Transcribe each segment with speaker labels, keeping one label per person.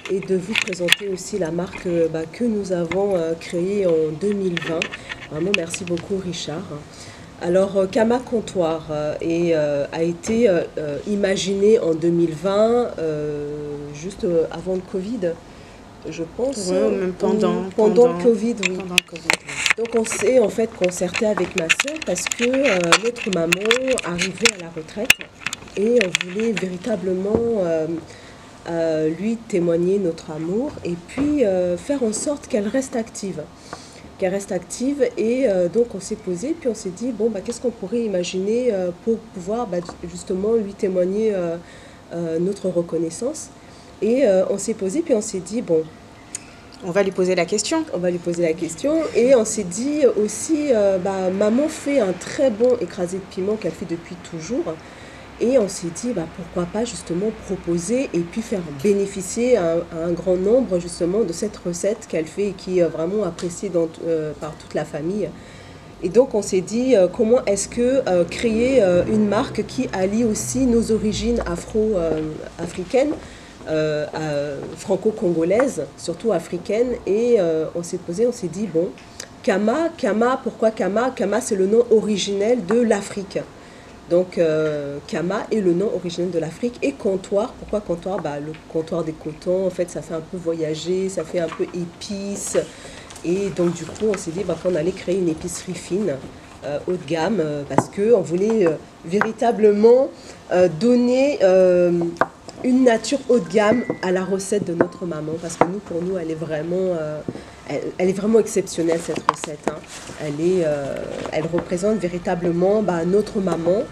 Speaker 1: et de vous présenter aussi la marque que nous avons créée en 2020. Vraiment, merci beaucoup Richard. Alors, Kama Comptoir a été imaginé en 2020, juste avant le Covid, je pense.
Speaker 2: Ouais, ou même pendant
Speaker 1: le Covid, oui.
Speaker 2: Pendant le Covid, oui.
Speaker 1: Donc, on s'est en fait concerté avec ma sœur parce que notre maman arrivait à la retraite et on voulait véritablement lui témoigner notre amour et puis faire en sorte qu'elle reste active. Et donc on s'est posé, puis on s'est dit, bon, qu'est-ce qu'on pourrait imaginer pour pouvoir justement lui témoigner notre reconnaissance. Et on s'est posé, puis on s'est dit, bon,
Speaker 2: on va lui poser la question.
Speaker 1: Et on s'est dit aussi, maman fait un très bon écrasé de piment qu'elle fait depuis toujours. Et on s'est dit, pourquoi pas justement proposer et puis faire bénéficier à un grand nombre justement de cette recette qu'elle fait et qui est vraiment appréciée par toute la famille. Et donc on s'est dit, comment est-ce que créer une marque qui allie aussi nos origines afro-africaines, franco-congolaises, surtout africaines. Et on s'est dit, bon, Kama, pourquoi Kama? Kama, c'est le nom originel de l'Afrique. Donc, Kama est le nom originel de l'Afrique. Et comptoir, pourquoi comptoir? Le comptoir des cotons, en fait, ça fait un peu voyager, ça fait un peu épice. Et donc, du coup, on s'est dit qu'on allait créer une épicerie fine, haut de gamme, parce qu'on voulait véritablement donner une nature haut de gamme à la recette de notre maman. Parce que pour nous, elle est vraiment exceptionnelle, cette recette. Hein. Elle représente véritablement notre maman,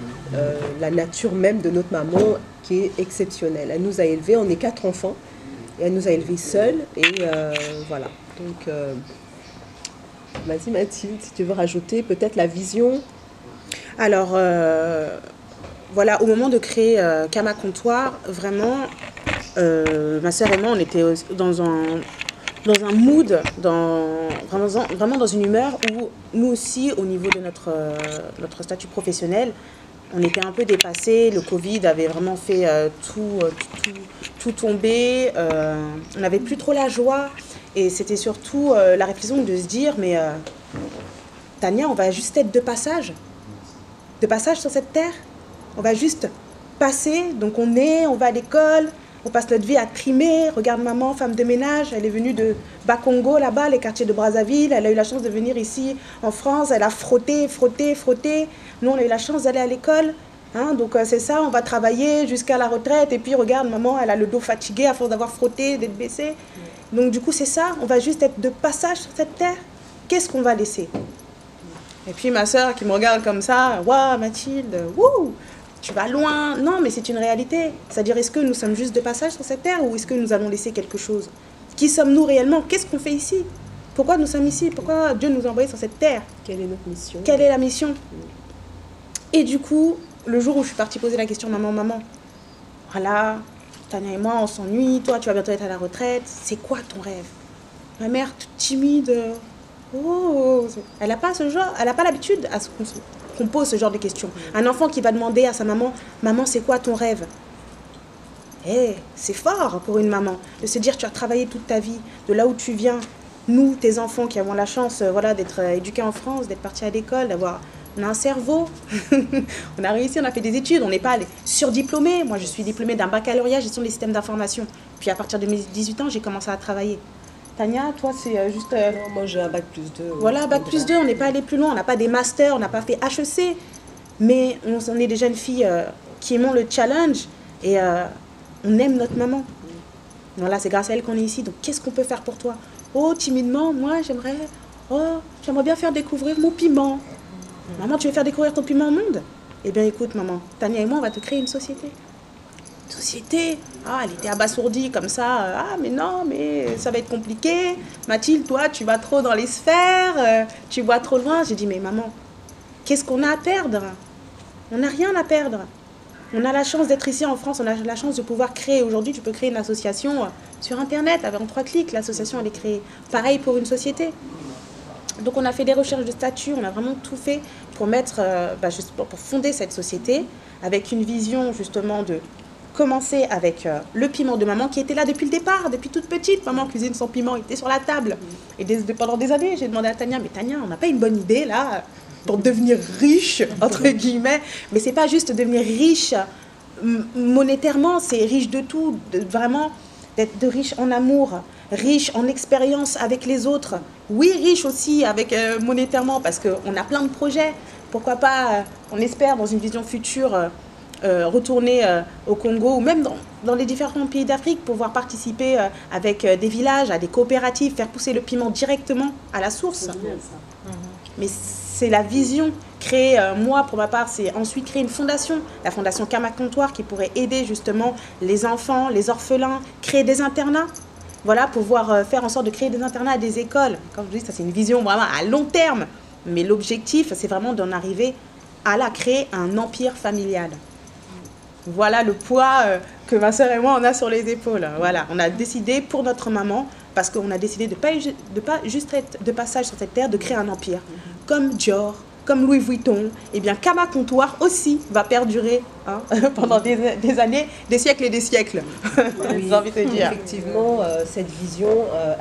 Speaker 1: la nature même de notre maman qui est exceptionnelle. Elle nous a élevés, on est 4 enfants, et elle nous a élevés seuls. Et voilà. Donc, vas-y Mathilde, si tu veux rajouter peut-être la vision.
Speaker 2: Alors, voilà, au moment de créer Kama Comptoir, vraiment, ma sœur et moi, on était dans un mood, vraiment dans une humeur où nous aussi, au niveau de notre statut professionnel, on était un peu dépassés. Le Covid avait vraiment fait tout tomber. On n'avait plus trop la joie. Et c'était surtout la réflexion de se dire, mais Tania, on va juste être de passage sur cette terre. On va juste passer. Donc on va à l'école. On passe notre vie à trimer. Regarde maman, femme de ménage. Elle est venue de Bakongo, là-bas, les quartiers de Brazzaville. Elle a eu la chance de venir ici en France. Elle a frotté. Nous, on a eu la chance d'aller à l'école. Hein, donc c'est ça, on va travailler jusqu'à la retraite. Et puis regarde, maman, elle a le dos fatigué à force d'avoir frotté, d'être baissée. Donc du coup, c'est ça. On va juste être de passage sur cette terre. Qu'est-ce qu'on va laisser? Et puis ma sœur qui me regarde comme ça. Waouh, Mathilde, wouh! Tu vas loin. Non, mais c'est une réalité. C'est-à-dire, est-ce que nous sommes juste de passage sur cette terre ou est-ce que nous allons laisser quelque chose? Qui sommes-nous réellement? Qu'est-ce qu'on fait ici? Pourquoi nous sommes ici? Pourquoi Dieu nous a envoyés sur cette terre?
Speaker 1: Quelle est notre mission?
Speaker 2: Quelle est la mission? Et du coup, le jour où je suis partie poser la question, maman, voilà, Tania et moi, on s'ennuie, toi, tu vas bientôt être à la retraite. C'est quoi ton rêve? Ma mère, toute timide, elle n'a pas l'habitude à ce qu'on pose ce genre de questions. Un enfant qui va demander à sa maman, maman, c'est quoi ton rêve? C'est fort pour une maman de se dire, tu as travaillé toute ta vie, de là où tu viens. Nous, tes enfants qui avons la chance d'être éduqués en France, d'être partis à l'école, on a un cerveau, on a réussi, on a fait des études, on n'est pas surdiplômés. Moi, je suis diplômée d'un baccalauréat gestion des systèmes d'information. Puis à partir de mes 18 ans, j'ai commencé à travailler. Tania, toi, c'est juste...
Speaker 1: Non, moi, j'ai un bac plus 2.
Speaker 2: Voilà, bac plus 2, on n'est pas allé plus loin, on n'a pas des masters, on n'a pas fait HEC. Mais on est des jeunes filles qui aimons le challenge et on aime notre maman. Voilà, c'est grâce à elle qu'on est ici. Donc, qu'est-ce qu'on peut faire pour toi? Oh, timidement, moi, j'aimerais bien faire découvrir mon piment. Maman, tu veux faire découvrir ton piment au monde? Eh bien, écoute, maman, Tania et moi, on va te créer une société. Société? Ah, elle était abasourdie comme ça. Ah, mais non, mais ça va être compliqué. Mathilde, toi, tu vas trop dans les sphères, tu vois trop loin. J'ai dit, mais maman, qu'est-ce qu'on a à perdre? On n'a rien à perdre. On a la chance d'être ici en France, on a la chance de pouvoir créer. Aujourd'hui, tu peux créer une association sur Internet, en 3 clics, l'association, elle est créée. Pareil pour une société. Donc on a fait des recherches de statut, on a vraiment tout fait pour fonder cette société avec une vision justement de commencé avec le piment de maman qui était là depuis le départ, depuis toute petite. Maman cuisine son piment, il était sur la table. Et pendant des années, j'ai demandé à Tania, mais Tania, on n'a pas une bonne idée là pour devenir riche, entre guillemets. Mais c'est pas juste devenir riche monétairement, c'est riche de tout, vraiment d'être riche en amour, riche en expérience avec les autres. Oui, riche aussi avec monétairement parce qu'on a plein de projets. Pourquoi pas, on espère dans une vision future, retourner au Congo ou même dans les différents pays d'Afrique, pouvoir participer avec des villages, à des coopératives, faire pousser le piment directement à la source. Mais c'est la vision. Créer, moi pour ma part, c'est ensuite créer une fondation, la fondation Kama Comptoir qui pourrait aider justement les enfants, les orphelins, créer des internats. Voilà, pouvoir faire en sorte de créer des internats à des écoles. Comme je dis, ça c'est une vision vraiment à long terme. Mais l'objectif, c'est vraiment d'en arriver à créer un empire familial. Voilà le poids que ma sœur et moi, on a sur les épaules. Voilà, on a décidé pour notre maman, parce qu'on a décidé de pas juste être de passage sur cette terre, de créer un empire. Comme Dior, comme Louis Vuitton, eh bien Kama Comptoir aussi va perdurer pendant des années, des siècles et des siècles.
Speaker 1: Oui, j'ai envie de dire. Effectivement, cette vision,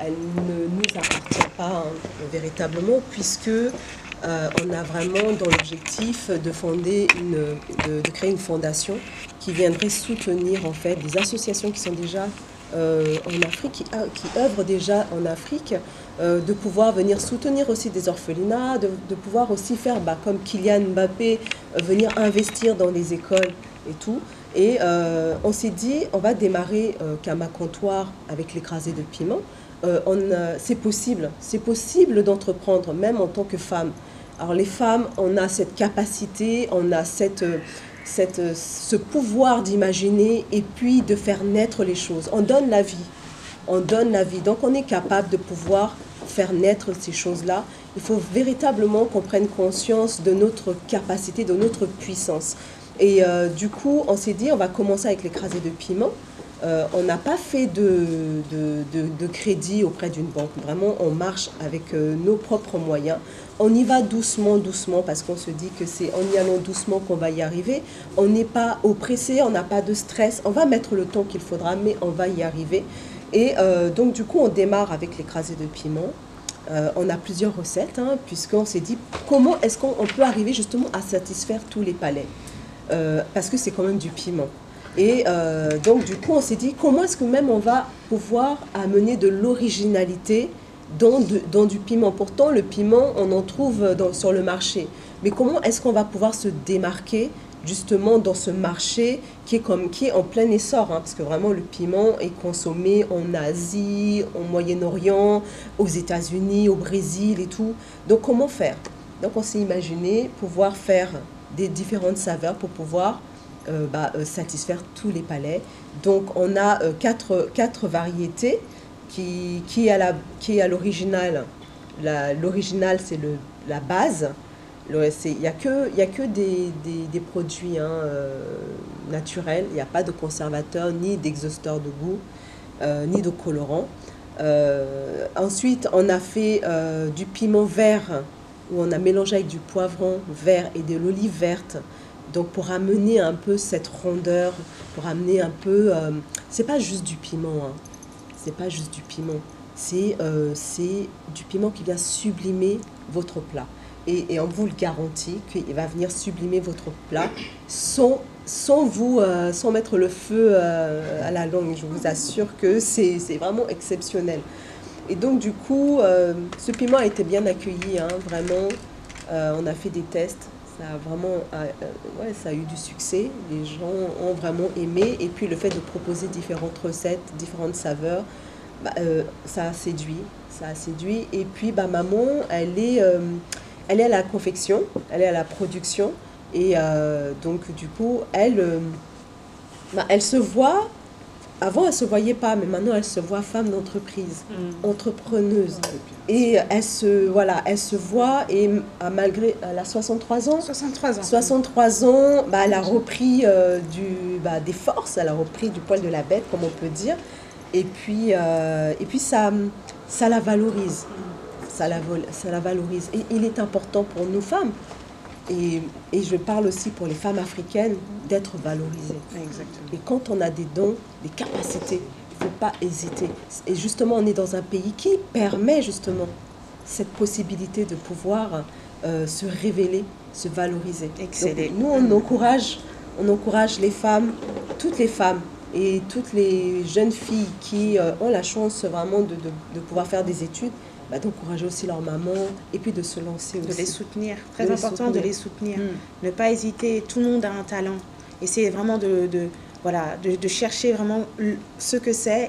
Speaker 1: elle ne nous appartient pas véritablement, puisque on a vraiment dans l'objectif de de créer une fondation qui viendrait soutenir en fait des associations qui sont déjà en Afrique, qui œuvrent déjà en Afrique, de pouvoir venir soutenir aussi des orphelinats, de pouvoir aussi faire comme Kylian Mbappé, venir investir dans les écoles et tout. Et on s'est dit, on va démarrer Kama Comptoir avec l'écrasé de piment. C'est possible d'entreprendre, même en tant que femme. Alors les femmes, on a cette capacité, on a ce pouvoir d'imaginer et puis de faire naître les choses. On donne la vie. Donc on est capable de pouvoir faire naître ces choses-là. Il faut véritablement qu'on prenne conscience de notre capacité, de notre puissance. Et du coup, on s'est dit, on va commencer avec l'écrasé de piment. On n'a pas fait de crédit auprès d'une banque. Vraiment, on marche avec nos propres moyens. On y va doucement, parce qu'on se dit que c'est en y allant doucement qu'on va y arriver. On n'est pas oppressé, on n'a pas de stress. On va mettre le temps qu'il faudra, mais on va y arriver. Et donc, du coup, on démarre avec l'écrasé de piment. On a plusieurs recettes, puisqu'on s'est dit comment est-ce qu'on peut arriver justement à satisfaire tous les palais. Parce que c'est quand même du piment. Et donc, du coup, on s'est dit, comment est-ce que même on va pouvoir amener de l'originalité dans du piment. Pourtant, le piment, on en trouve sur le marché. Mais comment est-ce qu'on va pouvoir se démarquer justement dans ce marché qui est en plein essor, parce que vraiment le piment est consommé en Asie, au Moyen-Orient, aux États-Unis, au Brésil et tout. Donc, comment faire? Donc, on s'est imaginé pouvoir faire des différentes saveurs pour pouvoir satisfaire tous les palais. Donc on a quatre variétés qui est à l'original. L'original, c'est la base. Il n'y a que des produits naturels. Il n'y a pas de conservateur, ni d'exhausteur de goût, ni de colorant. Ensuite, on a fait du piment vert, où on a mélangé avec du poivron vert et de l'olive verte. Donc pour amener un peu cette rondeur, pour amener un peu... c'est pas juste du piment, c'est pas juste du piment. C'est du piment qui vient sublimer votre plat. Et on vous le garantit qu'il va venir sublimer votre plat sans mettre le feu à la langue. Je vous assure que c'est vraiment exceptionnel. Et donc du coup, ce piment a été bien accueilli, vraiment. On a fait des tests. Ça a eu du succès, les gens ont vraiment aimé, et puis le fait de proposer différentes recettes, différentes saveurs, ça a séduit, et puis maman, elle est à la confection, elle est à la production, et donc du coup, elle se voit. Avant, elle ne se voyait pas, mais maintenant, elle se voit femme d'entreprise, entrepreneuse. Et elle se voit, et elle a 63 ans. 63 ans, elle a repris des forces, elle a repris du poil de la bête, comme on peut dire. Et puis ça la valorise. Ça la valorise. Et il est important pour nous femmes et je parle aussi pour les femmes africaines, d'être valorisées.
Speaker 2: Exactement.
Speaker 1: Et quand on a des dons, des capacités, il ne faut pas hésiter. Et justement, on est dans un pays qui permet justement cette possibilité de pouvoir se révéler, se valoriser.
Speaker 2: Excellent.
Speaker 1: Donc, nous, on encourage les femmes, toutes les femmes et toutes les jeunes filles qui ont la chance vraiment de pouvoir faire des études, d'encourager aussi leur maman et puis de se lancer aussi.
Speaker 2: De les soutenir. Très important de les soutenir. Ne pas hésiter. Tout le monde a un talent. Et c'est vraiment de chercher vraiment ce que c'est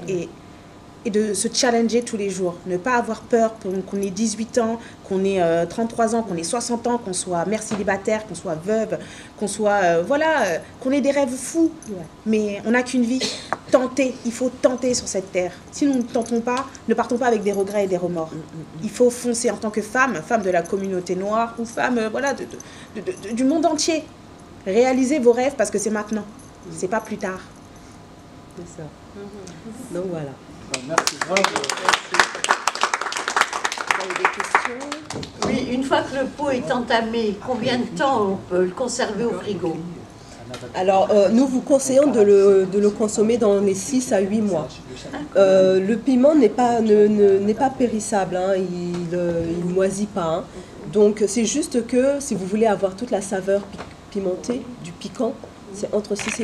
Speaker 2: et de se challenger tous les jours. Ne pas avoir peur qu'on ait 18 ans, qu'on ait 33 ans, qu'on ait 60 ans, qu'on soit mère célibataire, qu'on soit veuve, qu'on soit... qu'on ait des rêves fous. Ouais. Mais on n'a qu'une vie. Tenter. Il faut tenter sur cette terre. Si nous ne tentons pas, ne partons pas avec des regrets et des remords. Il faut foncer en tant que femme, femme de la communauté noire ou femme du monde entier. Réalisez vos rêves parce que c'est maintenant. C'est pas plus tard.
Speaker 1: C'est ça. Donc voilà.
Speaker 3: Merci.
Speaker 1: Vous avez des questions?
Speaker 4: Oui, une fois que le pot est entamé, combien de temps on peut le conserver au frigo?
Speaker 1: Alors, nous vous conseillons de le consommer dans les 6 à 8 mois. Le piment n'est pas périssable, hein, il ne moisit pas. Hein. Donc, c'est juste que si vous voulez avoir toute la saveur pimentée, du piquant, c'est entre 6 et 8 mois.